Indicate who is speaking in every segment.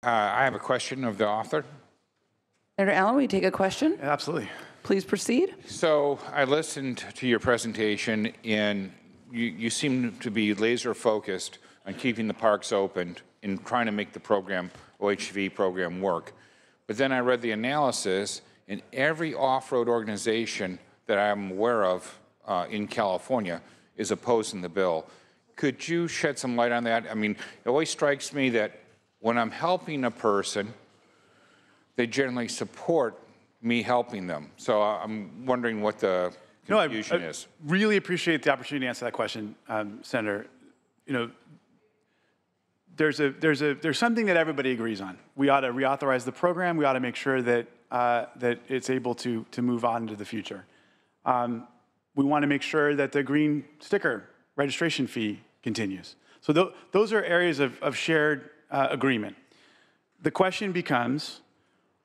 Speaker 1: I have a question of the author.
Speaker 2: Senator Allen, will you take a question?
Speaker 3: Absolutely.
Speaker 2: Please proceed.
Speaker 1: So I listened to your presentation, and you seem to be laser focused on keeping the parks open and trying to make the program, OHV program, work. But then I read the analysis, and every off-road organization that I'm aware of in California is opposing the bill. Could you shed some light on that? I mean, it always strikes me that when I'm helping a person, they generally support me helping them. So I'm wondering what the confusion is.
Speaker 3: Really appreciate the opportunity to answer that question, Senator. You know, there's something that everybody agrees on. We ought to reauthorize the program. We ought to make sure that that it's able to move on into the future. We want to make sure that the green sticker registration fee continues. So those are areas of shared agreement. The question becomes,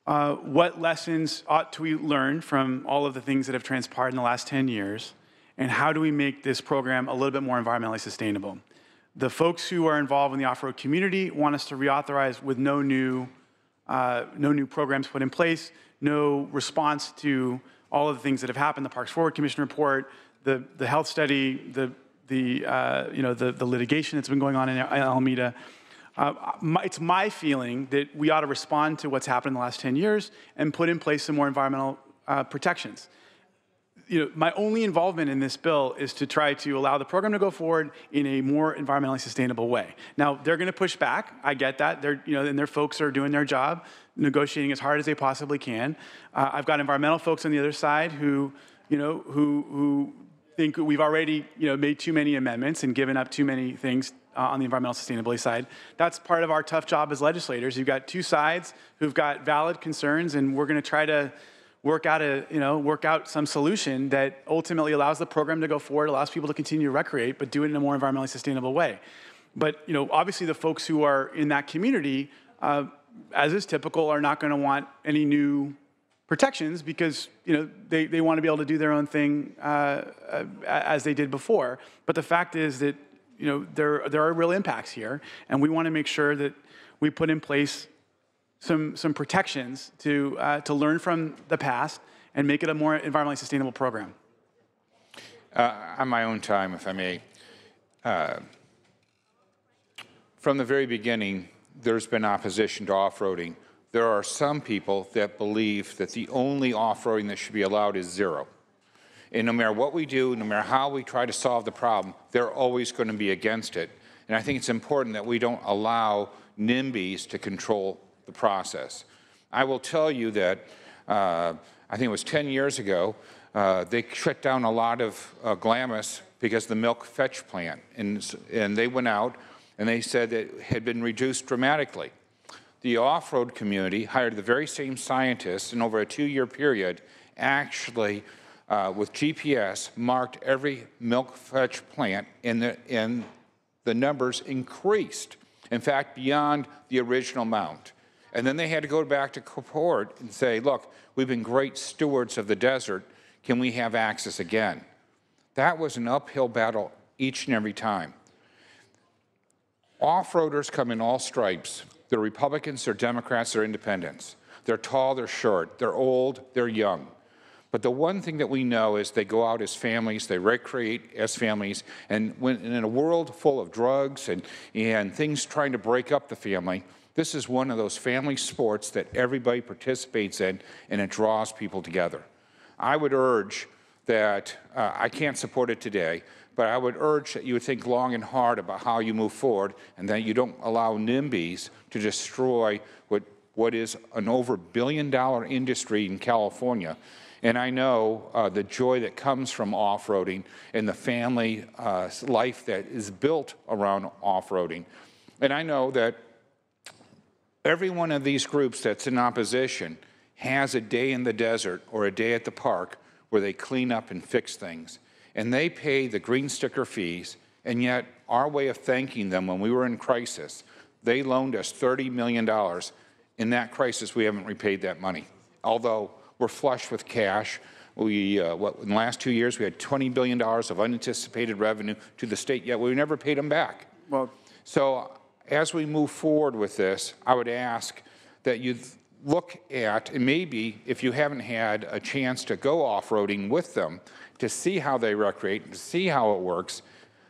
Speaker 3: what lessons ought we learn from all of the things that have transpired in the last 10 years, and how do we make this program a little bit more environmentally sustainable? The folks who are involved in the off-road community want us to reauthorize with no new programs put in place, no response to all of the things that have happened, the Parks Forward Commission report, the health study, the litigation that's been going on in Alameda. It's my feeling that we ought to respond to what's happened in the last 10 years and put in place some more environmental protections. You know, my only involvement in this bill is to try to allow the program to go forward in a more environmentally sustainable way. Now, they're going to push back. I get that. And their folks are doing their job, negotiating as hard as they possibly can. I've got environmental folks on the other side who think we've already, made too many amendments and given up too many things on the environmental sustainability side. That's part of our tough job as legislators. You've got two sides who've got valid concerns, and we're going to try to work out some solution that ultimately allows the program to go forward, allows people to continue to recreate, but do it in a more environmentally sustainable way. But obviously the folks who are in that community, as is typical, are not going to want any new protections because they want to be able to do their own thing as they did before. But the fact is that there are real impacts here, and we want to make sure that we put in place some protections to learn from the past and make it a more environmentally sustainable program.
Speaker 1: On my own time, if I may, from the very beginning, there's been opposition to off-roading. There are some people that believe that the only off-roading that should be allowed is zero. And no matter what we do, no matter how we try to solve the problem, they're always going to be against it. And I think it's important that we don't allow NIMBYs to control the process. I will tell you that I think it was 10 years ago, they shut down a lot of Glamis because of the milk fetch plant. And they went out and they said that it had been reduced dramatically. The off-road community hired the very same scientists, and over a 2-year period, actually, with GPS, marked every milk fetch plant, and the numbers increased, in fact, beyond the original amount. And then they had to go back to court and say, look, we've been great stewards of the desert. Can we have access again? That was an uphill battle each and every time. Off-roaders come in all stripes. They're Republicans, they're Democrats, they're independents. They're tall, they're short, they're old, they're young. But the one thing that we know is they go out as families, they recreate as families, and when in a world full of drugs and things trying to break up the family, this is one of those family sports that everybody participates in, and it draws people together. I would urge that, I can't support it today, but I would urge that you would think long and hard about how you move forward, and that you don't allow NIMBYs to destroy what is an over $1 billion industry in California. And I know the joy that comes from off-roading and the family life that is built around off-roading. And I know that every one of these groups that's in opposition has a day in the desert or a day at the park where they clean up and fix things. And they pay the green sticker fees, and yet our way of thanking them when we were in crisis, they loaned us $30 million. In that crisis, we haven't repaid that money. Although we're flush with cash, in the last 2 years, we had $20 billion of unanticipated revenue to the state, yet we never paid them back.
Speaker 3: Well,
Speaker 1: so as we move forward with this, I would ask that you look at, and maybe if you haven't had a chance to go off-roading with them, to see how they recreate, to see how it works,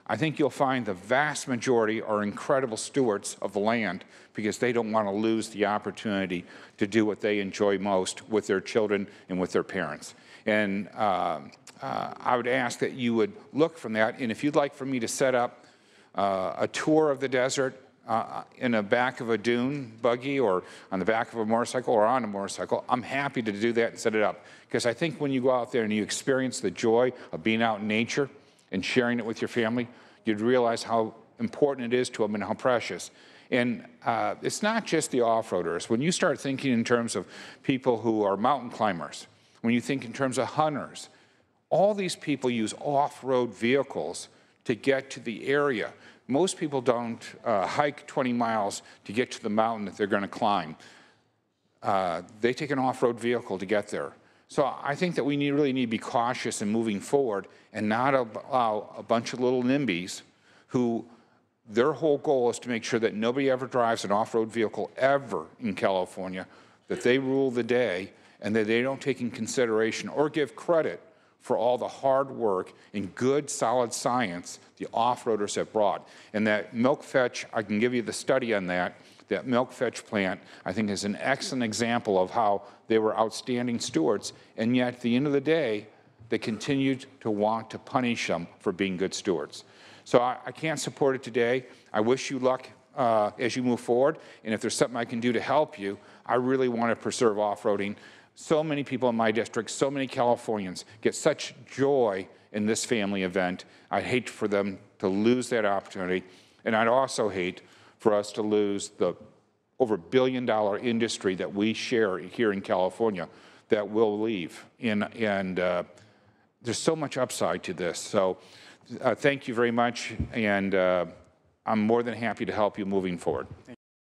Speaker 1: I think you'll find the vast majority are incredible stewards of the land because they don't want to lose the opportunity to do what they enjoy most with their children and with their parents. And I would ask that you would look from that, and if you'd like for me to set up a tour of the desert in the back of a dune buggy or on the back of a motorcycle or on a motorcycle, I'm happy to do that and set it up. Because I think when you go out there and you experience the joy of being out in nature and sharing it with your family, you'd realize how important it is to them and how precious. And it's not just the off-roaders. When you start thinking in terms of people who are mountain climbers, when you think in terms of hunters, all these people use off-road vehicles to get to the area. Most people don't hike 20 miles to get to the mountain that they're going to climb. They take an off-road vehicle to get there. So I think that we really need to be cautious in moving forward and not allow a bunch of little NIMBYs who their whole goal is to make sure that nobody ever drives an off-road vehicle ever in California, that they rule the day, and that they don't take in consideration or give credit for all the hard work and good, solid science the off-roaders have brought. And that Milk Fetch, I can give you the study on that, that Milk Fetch plant, I think, is an excellent example of how they were outstanding stewards, and yet at the end of the day, they continued to want to punish them for being good stewards. So I can't support it today. I wish you luck as you move forward, and if there's something I can do to help you, I really want to preserve off-roading. So many people in my district, so many Californians get such joy in this family event. I'd hate for them to lose that opportunity, and I'd also hate for us to lose the over $1 billion industry that we share here in California that will leave. And there's so much upside to this. So thank you very much, and I'm more than happy to help you moving forward.